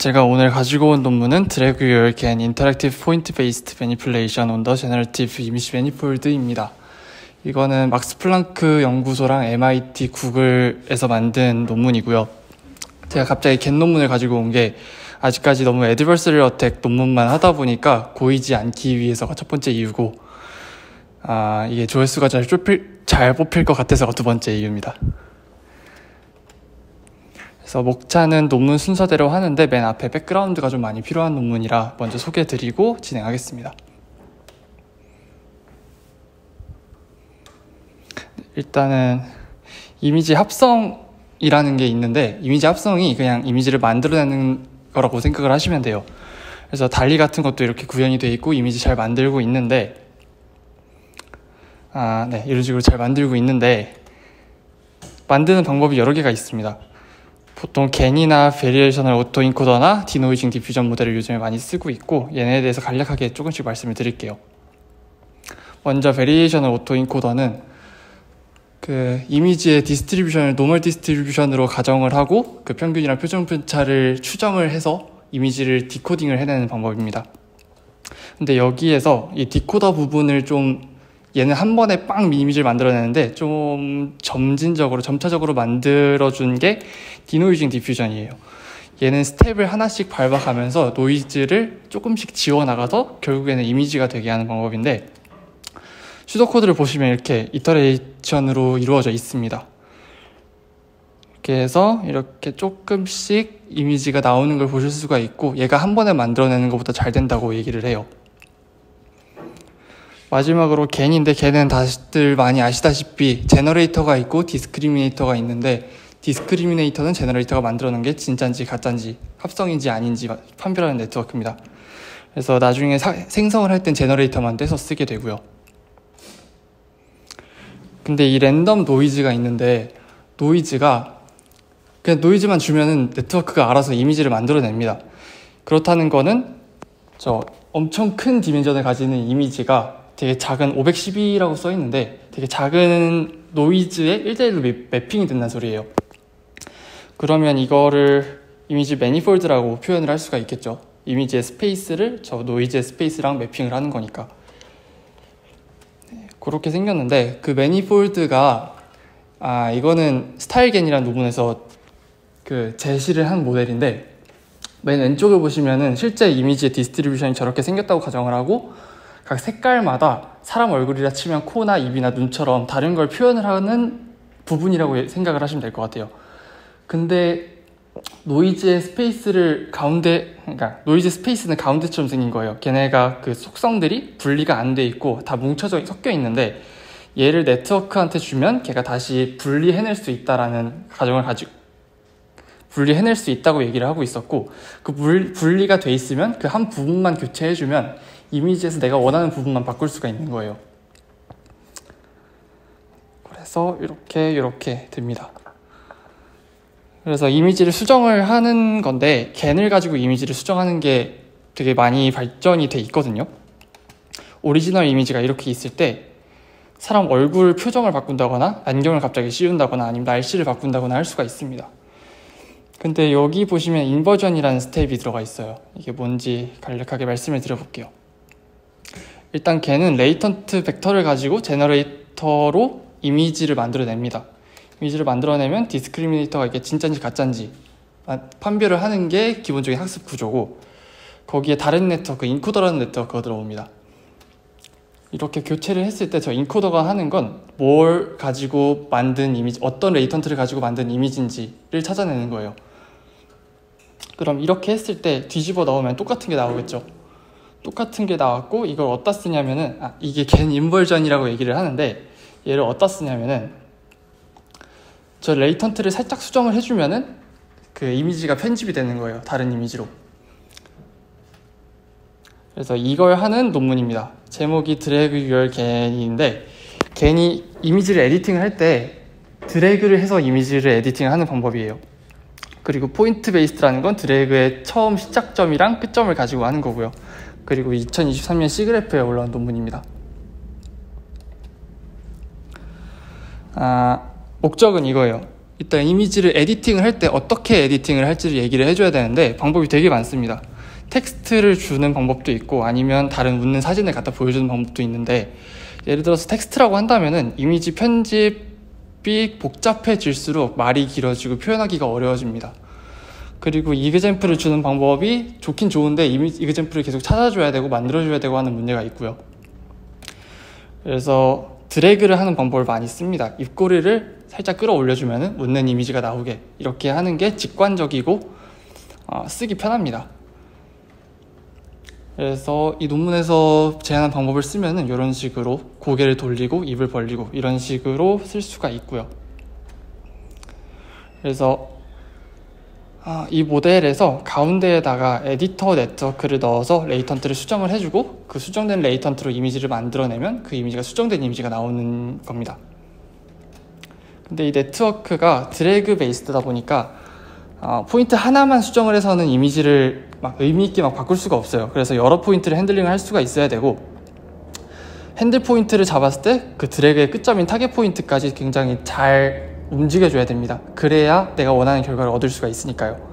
제가 오늘 가지고 온 논문은 Drag Your Can Interactive Point-Based Manipulation on the Generative Image Manifold입니다. 이거는 막스 플랑크 연구소랑 MIT 구글에서 만든 논문이고요. 제가 갑자기 겐 논문을 가지고 온 게 아직까지 너무 애드버서리 어택 논문만 하다 보니까 고이지 않기 위해서가 첫 번째 이유고, 이게 조회수가 잘 뽑힐 것 같아서가 두 번째 이유입니다. 그래서 목차는 논문 순서대로 하는데 맨 앞에 백그라운드가 좀 많이 필요한 논문이라 먼저 소개해드리고 진행하겠습니다. 일단은 이미지 합성이라는 게 있는데, 이미지 합성이 그냥 이미지를 만들어내는 거라고 생각을 하시면 돼요. 그래서 달리 같은 것도 이렇게 구현이 돼 있고 이미지 잘 만들고 있는데, 이런 식으로 잘 만들고 있는데 만드는 방법이 여러 개가 있습니다. 보통 겐이나 베리에이셔널 오토인코더나 디노이징 디퓨전 모델을 요즘에 많이 쓰고 있고, 얘네에 대해서 간략하게 조금씩 말씀을 드릴게요. 먼저 베리에이셔널 오토인코더는 그 이미지의 디스트리뷰션을 노멀 디스트리뷰션으로 가정을 하고 그 평균이랑 표준 편차를 추정을 해서 이미지를 디코딩을 해내는 방법입니다. 근데 여기에서 이 디코더 부분을 얘는 한 번에 빵 이미지를 만들어내는데 좀 점차적으로 만들어준 게 디노이징 디퓨전이에요. 얘는 스텝을 하나씩 밟아가면서 노이즈를 조금씩 지워나가서 결국에는 이미지가 되게 하는 방법인데, 슈도코드를 보시면 이렇게 이터레이션으로 이루어져 있습니다. 이렇게 해서 이렇게 조금씩 이미지가 나오는 걸 보실 수가 있고, 얘가 한 번에 만들어내는 것보다 잘 된다고 얘기를 해요. 마지막으로 겐인데, 겐은 다들 많이 아시다시피 제너레이터가 있고 디스크리미네이터가 있는데, 디스크리미네이터는 제너레이터가 만들어낸 게 진짜인지 가짜인지 합성인지 아닌지 판별하는 네트워크입니다. 그래서 나중에 생성을 할 땐 제너레이터만 떼서 쓰게 되고요. 근데 이 랜덤 노이즈가 있는데, 노이즈가 그냥 노이즈만 주면은 네트워크가 알아서 이미지를 만들어냅니다. 그렇다는 거는 엄청 큰 디멘전을 가지는 이미지가 되게 작은 512라고 써 있는데 되게 작은 노이즈에 1대1로 매핑이 된다는 소리예요. 그러면 이거를 이미지 매니폴드라고 표현을 할 수가 있겠죠. 이미지의 스페이스를 노이즈의 스페이스랑 매핑을 하는 거니까. 그렇게 생겼는데, 그 매니폴드가 이거는 스타일겐이라는 논문에서 그 제시를 한 모델인데, 맨 왼쪽을 보시면은 실제 이미지의 디스트리뷰션이 저렇게 생겼다고 가정을 하고, 각 색깔마다 사람 얼굴이라 치면 코나 입이나 눈처럼 다른 걸 표현을 하는 부분이라고 생각을 하시면 될 것 같아요. 근데 노이즈의 스페이스는 가운데처럼 생긴 거예요. 걔네가 그 속성들이 분리가 안 돼 있고 다 뭉쳐져 섞여 있는데, 얘를 네트워크한테 주면 걔가 다시 분리해낼 수 있다라는 가정을 가지고 분리해낼 수 있다고 얘기를 하고 있었고, 그 분리가 돼 있으면 그 한 부분만 교체해주면 이미지에서 내가 원하는 부분만 바꿀 수가 있는 거예요. 그래서 이렇게 됩니다. 그래서 이미지를 수정을 하는 건데, 겐을 가지고 이미지를 수정하는 게 되게 많이 발전이 돼 있거든요. 오리지널 이미지가 이렇게 있을 때 사람 얼굴 표정을 바꾼다거나 안경을 갑자기 씌운다거나 아니면 날씨를 바꾼다거나 할 수가 있습니다. 근데 여기 보시면 인버전이라는 스텝이 들어가 있어요. 이게 뭔지 간략하게 말씀을 드려볼게요. 일단 걔는 레이턴트 벡터를 가지고 제너레이터로 이미지를 만들어냅니다. 이미지를 만들어내면 디스크리미네이터가 이게 진짜인지 가짜인지 판별을 하는 게 기본적인 학습 구조고, 거기에 다른 네트워크, 인코더라는 네트워크가 들어옵니다. 이렇게 교체를 했을 때 저 인코더가 하는 건 뭘 가지고 만든 이미지, 어떤 레이턴트를 가지고 만든 이미지인지를 찾아내는 거예요. 그럼 이렇게 했을 때 뒤집어 넣으면 똑같은 게 나오겠죠. 똑같은 게 나왔고, 이걸 어디다 쓰냐면은 이게 겐 인버전이라고 얘기를 하는데, 얘를 어디다 쓰냐면은 저 레이턴트를 살짝 수정을 해주면은 그 이미지가 편집이 되는 거예요. 다른 이미지로. 그래서 이걸 하는 논문입니다. 제목이 드래그 유얼 겐인데, 겐이 이미지를 에디팅을 할 때 드래그를 해서 이미지를 에디팅을 하는 방법이에요. 그리고 포인트 베이스드라는 건 드래그의 처음 시작점이랑 끝점을 가지고 하는 거고요. 그리고 2023년 시그래프에 올라온 논문입니다. 목적은 이거예요. 일단 이미지를 에디팅을 할 때 어떻게 에디팅을 할지를 얘기를 해줘야 되는데 방법이 되게 많습니다. 텍스트를 주는 방법도 있고 아니면 다른 웃는 사진을 갖다 보여주는 방법도 있는데, 예를 들어서 텍스트라고 한다면은 이미지 편집이 복잡해질수록 말이 길어지고 표현하기가 어려워집니다. 그리고 이그젬플을 주는 방법이 좋긴 좋은데 이그젬플을 계속 찾아줘야 되고 만들어줘야 되고 하는 문제가 있고요. 그래서 드래그를 하는 방법을 많이 씁니다. 입꼬리를 살짝 끌어올려주면 웃는 이미지가 나오게, 이렇게 하는 게 직관적이고 쓰기 편합니다. 그래서 이 논문에서 제안한 방법을 쓰면은 이런 식으로 고개를 돌리고 입을 벌리고 이런 식으로 쓸 수가 있고요. 그래서 이 모델에서 가운데에다가 에디터 네트워크를 넣어서 레이턴트를 수정을 해주고 그 수정된 레이턴트로 이미지를 만들어내면 그 이미지가 수정된 이미지가 나오는 겁니다. 근데 이 네트워크가 드래그 베이스드다 보니까 포인트 하나만 수정을 해서는 이미지를 막 의미 있게 막 바꿀 수가 없어요. 그래서 여러 포인트를 핸들링을 할 수가 있어야 되고, 핸들 포인트를 잡았을 때 그 드래그의 끝점인 타겟 포인트까지 굉장히 잘 움직여줘야 됩니다. 그래야 내가 원하는 결과를 얻을 수가 있으니까요.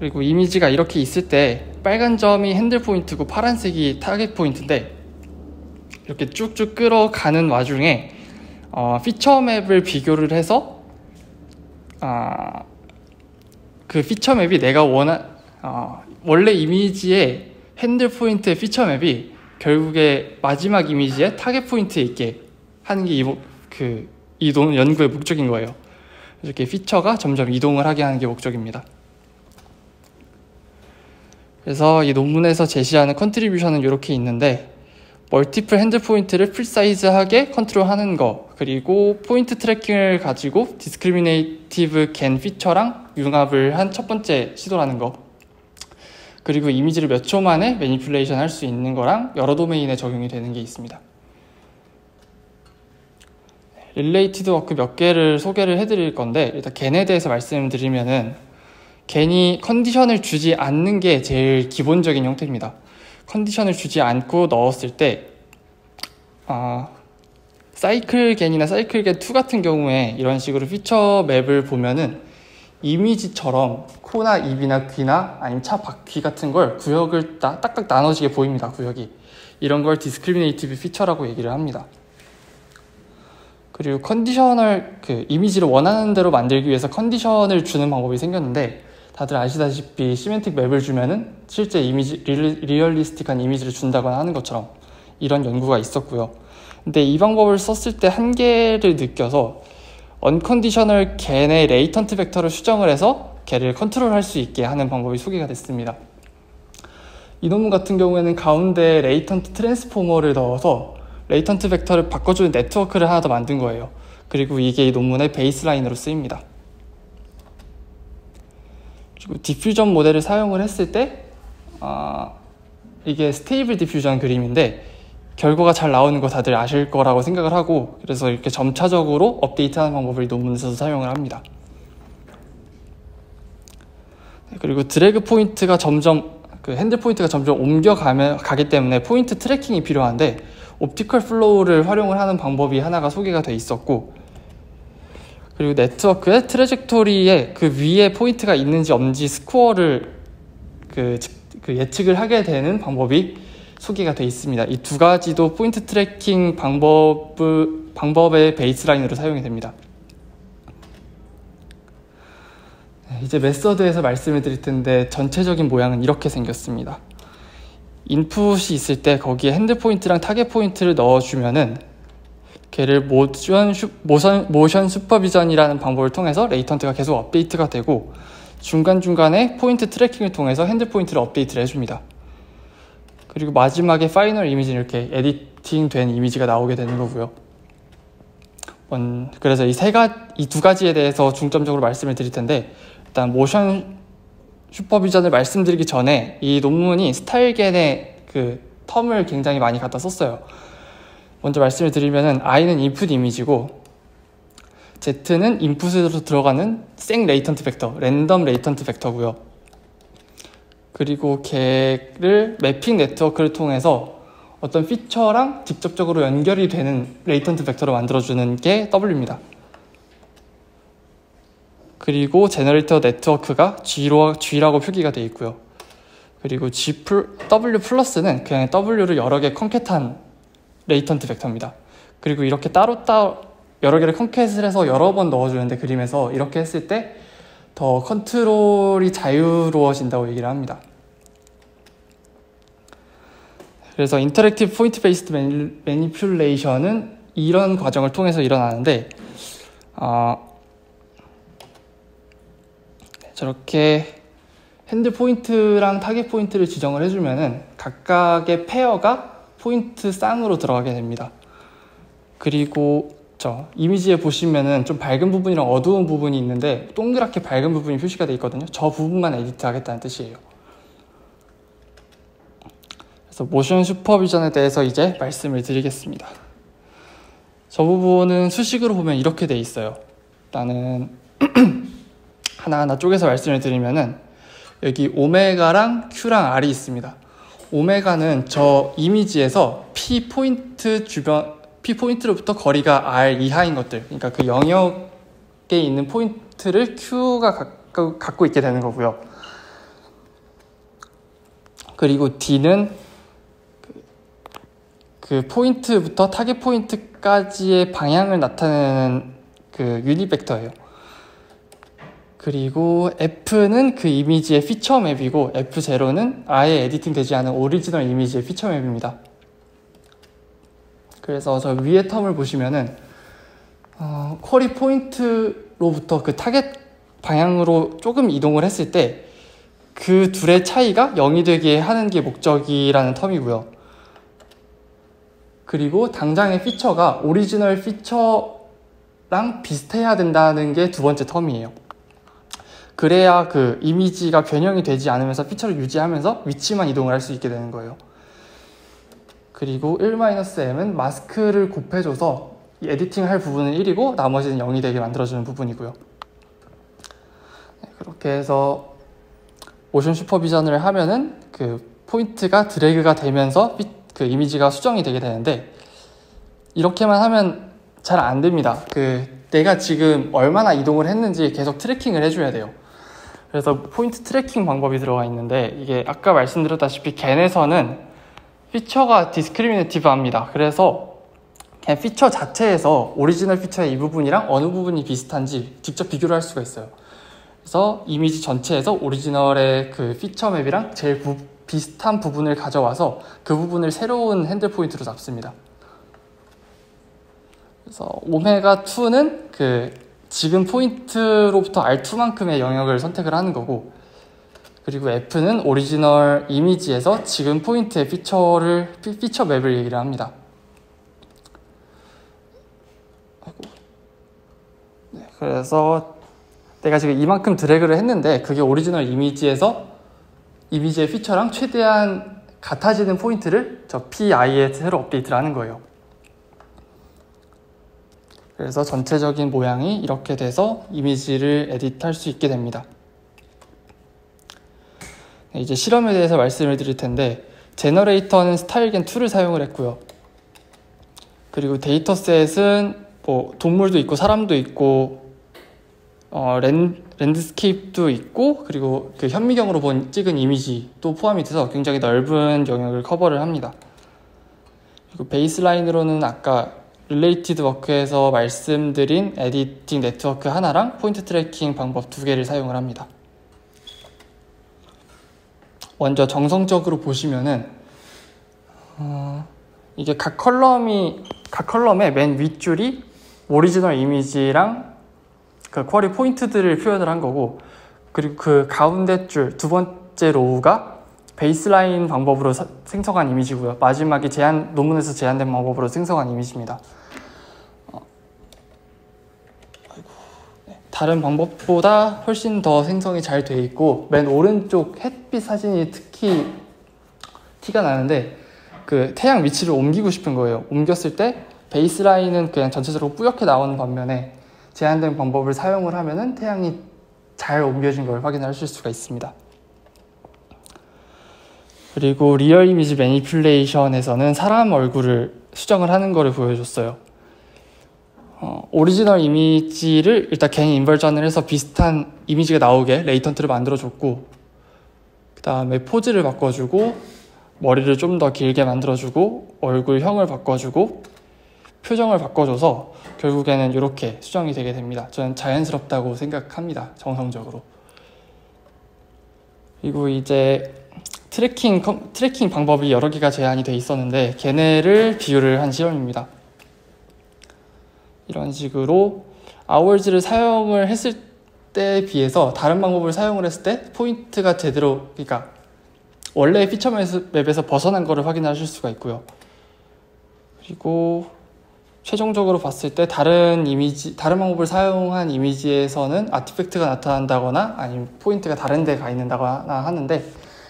그리고 이미지가 이렇게 있을 때 빨간 점이 핸들 포인트고 파란색이 타겟 포인트인데, 이렇게 쭉쭉 끌어가는 와중에 피처 맵을 비교를 해서 그 피처 맵이 내가 원래 이미지의 핸들 포인트의 피처 맵이 결국에 마지막 이미지의 타겟 포인트에 있게 하는 게 이 연구의 목적인 거예요. 이렇게 피처가 점점 이동을 하게 하는 게 목적입니다. 그래서 이 논문에서 제시하는 컨트리뷰션은 이렇게 있는데, 멀티플 핸들 포인트를 프리사이즈하게 컨트롤하는 거, 그리고 포인트 트래킹을 가지고 디스크리미네이티브 겐 피처랑 융합을 한 첫 번째 시도라는 거, 그리고 이미지를 몇 초 만에 매니플레이션 할 수 있는 거랑 여러 도메인에 적용이 되는 게 있습니다. 릴레이티드 워크 몇 개를 소개를 해드릴 건데, 일단 겐에 대해서 말씀드리면은 겐이 컨디션을 주지 않는 게 제일 기본적인 형태입니다. 컨디션을 주지 않고 넣었을 때 사이클 겐이나 사이클 겐2 같은 경우에 이런 식으로 피처 맵을 보면은 이미지처럼 코나 입이나 귀나 아니면 차 바퀴 같은 걸 구역을 딱딱 나눠지게 보입니다. 구역이. 이런 걸 디스크리미네이티브 피처라고 얘기를 합니다. 그리고 컨디셔널 이미지를 원하는 대로 만들기 위해서 컨디션을 주는 방법이 생겼는데, 다들 아시다시피 시멘틱 맵을 주면은 실제 이미지, 리얼리스틱한 이미지를 준다거나 하는 것처럼 이런 연구가 있었고요. 근데 이 방법을 썼을 때 한계를 느껴서 언컨디셔널 겐의 레이턴트 벡터를 수정을 해서 걔를 컨트롤할 수 있게 하는 방법이 소개가 됐습니다. 이 논문 같은 경우에는 가운데 레이턴트 트랜스포머를 넣어서 레이턴트 벡터를 바꿔주는 네트워크를 하나 더 만든 거예요. 그리고 이게 이 논문의 베이스라인으로 쓰입니다. 그리고 디퓨전 모델을 사용을 했을 때 이게 스테이블 디퓨전 그림인데 결과가 잘 나오는 거 다들 아실 거라고 생각을 하고, 그래서 이렇게 점차적으로 업데이트하는 방법을 이 논문에서도 사용을 합니다. 그리고 드래그 포인트가 핸들 포인트가 점점 옮겨가기 때문에 포인트 트래킹이 필요한데, 옵티컬 플로우를 활용을 하는 방법이 하나가 소개가 돼 있었고, 그리고 네트워크의 트래젝토리에 그 위에 포인트가 있는지 없는지 스코어를 예측을 하게 되는 방법이 소개가 돼 있습니다. 이 두 가지도 포인트 트래킹 방법의 베이스라인으로 사용이 됩니다. 이제 메서드에서 말씀을 드릴 텐데, 전체적인 모양은 이렇게 생겼습니다. 인풋이 있을 때 거기에 핸드 포인트랑 타겟 포인트를 넣어주면은 걔를 모션 슈퍼비전이라는 방법을 통해서 레이턴트가 계속 업데이트가 되고, 중간중간에 포인트 트래킹을 통해서 핸드 포인트를 업데이트를 해줍니다. 그리고 마지막에 파이널 이미지는 이렇게 에디팅 된 이미지가 나오게 되는 거고요. 그래서 이 두 가지에 대해서 중점적으로 말씀을 드릴 텐데, 일단 모션 슈퍼비전을 말씀드리기 전에 이 논문이 스타일겐의 텀을 굉장히 많이 갖다 썼어요. 먼저 말씀을 드리면은 I는 인풋 이미지고 Z는 인풋으로 들어가는 생 레이턴트 벡터, 랜덤 레이턴트 벡터고요. 그리고 걔를 매핑 네트워크를 통해서 어떤 피처랑 직접적으로 연결이 되는 레이턴트 벡터를 만들어주는 게 W입니다. 그리고 제너레이터 네트워크가 G라고 표기가 되어 있고요. 그리고 W 플러스는 그냥 W를 여러 개 컨캣한 레이턴트 벡터입니다. 그리고 이렇게 따로따로 여러 개를 컨캣을 해서 여러 번 넣어주는데 그림에서 이렇게 했을 때 더 컨트롤이 자유로워진다고 얘기를 합니다. 그래서 인터랙티브 포인트 베이스드 매니퓰레이션은 이런 과정을 통해서 일어나는데 저렇게 핸들 포인트랑 타겟 포인트를 지정을 해주면은 각각의 페어가 포인트 쌍으로 들어가게 됩니다. 그리고 저 이미지에 보시면은 좀 밝은 부분이랑 어두운 부분이 있는데 동그랗게 밝은 부분이 표시가 되어 있거든요. 저 부분만 에디트 하겠다는 뜻이에요. 그래서 모션 슈퍼비전에 대해서 이제 말씀을 드리겠습니다. 저 부분은 수식으로 보면 이렇게 돼 있어요. 일단은 하나하나 쪼개서 말씀을 드리면은 여기 오메가랑 Q랑 R이 있습니다. 오메가는 저 이미지에서 P 포인트로부터 거리가 R 이하인 것들, 그러니까 그 영역에 있는 포인트를 Q가 갖고 있게 되는 거고요. 그리고 D는 그 포인트부터 타겟 포인트까지의 방향을 나타내는 그 유닛 벡터예요. 그리고 F는 그 이미지의 피처 맵이고 F0는 아예 에디팅 되지 않은 오리지널 이미지의 피처 맵입니다. 그래서 저 위에 텀을 보시면은 쿼리 포인트로부터 그 타겟 방향으로 조금 이동을 했을 때 그 둘의 차이가 0이 되게 하는 게 목적이라는 텀이고요. 그리고 당장의 피처가 오리지널 피처랑 비슷해야 된다는 게 두 번째 텀이에요. 그래야 그 이미지가 변형이 되지 않으면서 피처를 유지하면서 위치만 이동을 할 수 있게 되는 거예요. 그리고 1-m은 마스크를 곱해줘서 에디팅 할 부분은 1이고 나머지는 0이 되게 만들어주는 부분이고요. 그렇게 해서 모션 슈퍼비전을 하면은 그 포인트가 드래그가 되면서 그 이미지가 수정이 되게 되는데 이렇게만 하면 잘 안 됩니다. 내가 지금 얼마나 이동을 했는지 계속 트래킹을 해줘야 돼요. 그래서 포인트 트래킹 방법이 들어가 있는데 이게 아까 말씀드렸다시피 겐에서는 피처가 디스크리미네이티브합니다. 그래서 그냥 피처 자체에서 오리지널 피처의 이 부분이랑 어느 부분이 비슷한지 직접 비교를 할 수가 있어요. 그래서 이미지 전체에서 오리지널의 그 피처 맵이랑 제일 비슷한 부분을 가져와서 그 부분을 새로운 핸들 포인트로 잡습니다. 그래서 오메가2는 그 지금 포인트로부터 R2만큼의 영역을 선택을 하는 거고, 그리고 F는 오리지널 이미지에서 지금 포인트의 피처 맵을 얘기를 합니다. 네, 그래서 내가 지금 이만큼 드래그를 했는데 그게 오리지널 이미지에서 이미지의 피처랑 최대한 같아지는 포인트를 저 PI에 새로 업데이트를 하는 거예요. 그래서 전체적인 모양이 이렇게 돼서 이미지를 에디트할 수 있게 됩니다. 네, 이제 실험에 대해서 말씀을 드릴 텐데, 제너레이터는 스타일겐2를 사용을 했고요. 그리고 데이터셋은 뭐 동물도 있고 사람도 있고 랜드스케이프도 있고, 그리고 그 현미경으로 찍은 이미지도 포함이 돼서 굉장히 넓은 영역을 커버를 합니다. 그리고 베이스라인으로는 아까 릴레이티드 워크에서 말씀드린 에디팅 네트워크 하나랑 포인트 트래킹 방법 2개를 사용을 합니다. 먼저 정성적으로 보시면은 이게 각 컬럼의 맨 윗줄이 오리지널 이미지랑 그 쿼리 포인트들을 표현을 한 거고, 그리고 그 가운데 줄 두 번째 로우가 베이스라인 방법으로 생성한 이미지고요. 마지막이 논문에서 제한된 방법으로 생성한 이미지입니다. 다른 방법보다 훨씬 더 생성이 잘 돼 있고, 맨 오른쪽 햇빛 사진이 특히 티가 나는데, 그 태양 위치를 옮기고 싶은 거예요. 옮겼을 때 베이스라인은 그냥 전체적으로 뿌옇게 나오는 반면에 제한된 방법을 사용을 하면은 태양이 잘 옮겨진 걸 확인할 수가 있습니다. 그리고 리얼 이미지 매니플레이션에서는 사람 얼굴을 수정을 하는 거를 보여줬어요. 오리지널 이미지를 일단 괜히 인버전을 해서 비슷한 이미지가 나오게 레이턴트를 만들어줬고, 그 다음에 포즈를 바꿔주고, 머리를 좀 더 길게 만들어주고, 얼굴형을 바꿔주고, 표정을 바꿔줘서 결국에는 이렇게 수정이 되게 됩니다. 저는 자연스럽다고 생각합니다. 정성적으로. 그리고 이제 트래킹 방법이 여러 개가 제한이 돼 있었는데 걔네를 비교를 한 실험입니다. 이런 식으로 아워즈를 사용을 했을 때에 비해서 다른 방법을 사용을 했을 때 포인트가 제대로, 그러니까 원래의 피처 맵에서 벗어난 거를 확인하실 수가 있고요. 그리고 최종적으로 봤을 때 다른 방법을 사용한 이미지에서는 아티팩트가 나타난다거나 아니면 포인트가 다른 데 가 있는다거나 하는데,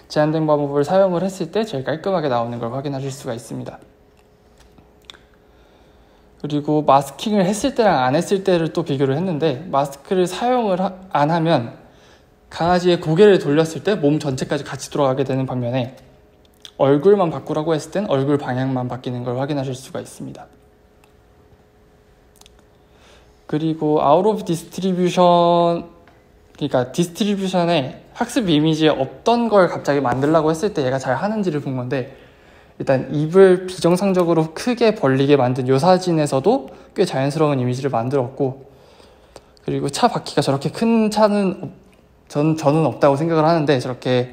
제한된 방법을 사용을 했을 때 제일 깔끔하게 나오는 걸 확인하실 수가 있습니다. 그리고 마스킹을 했을 때랑 안 했을 때를 또 비교를 했는데, 마스크를 사용을 안 하면 강아지의 고개를 돌렸을 때 몸 전체까지 같이 돌아가게 되는 반면에 얼굴만 바꾸라고 했을 땐 얼굴 방향만 바뀌는 걸 확인하실 수가 있습니다. 그리고 아웃 오브 디스트리뷰션, 그러니까 디스트리뷰션에 학습 이미지에 없던 걸 갑자기 만들려고 했을 때 얘가 잘 하는지를 본 건데, 일단 입을 비정상적으로 크게 벌리게 만든 이 사진에서도 꽤 자연스러운 이미지를 만들었고, 그리고 차 바퀴가 저렇게 큰 차는 저는 없다고 생각을 하는데 저렇게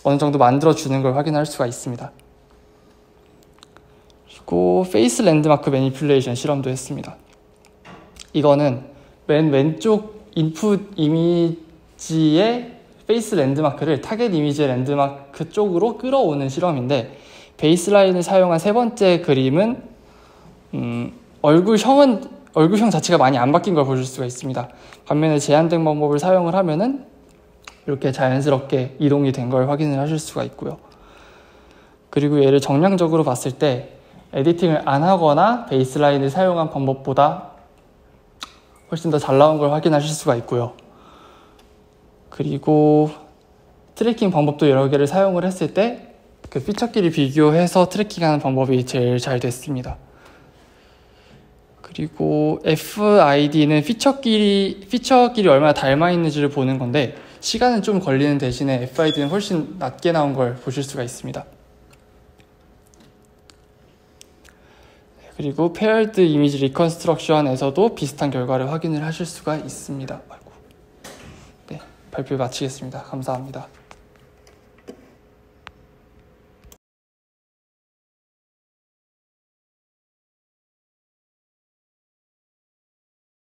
어느 정도 만들어주는 걸 확인할 수가 있습니다. 그리고 페이스 랜드마크 매니플레이션 실험도 했습니다. 이거는 맨 왼쪽 인풋 이미지의 페이스 랜드마크를 타겟 이미지의 랜드마크 쪽으로 끌어오는 실험인데, 베이스라인을 사용한 세 번째 그림은 얼굴형 자체가 많이 안 바뀐 걸 보실 수가 있습니다. 반면에 제한된 방법을 사용을 하면은 이렇게 자연스럽게 이동이 된 걸 확인을 하실 수가 있고요. 그리고 얘를 정량적으로 봤을 때 에디팅을 안 하거나 베이스라인을 사용한 방법보다 훨씬 더 잘 나온 걸 확인하실 수가 있고요. 그리고 트래킹 방법도 여러 개를 사용을 했을 때 그 피처끼리 비교해서 트래킹하는 방법이 제일 잘 됐습니다. 그리고 FID는 피처끼리 얼마나 닮아 있는지를 보는 건데, 시간은 좀 걸리는 대신에 FID는 훨씬 낮게 나온 걸 보실 수가 있습니다. 그리고 페어드 이미지 리컨스트럭션에서도 비슷한 결과를 확인을 하실 수가 있습니다. 네, 발표 마치겠습니다. 감사합니다.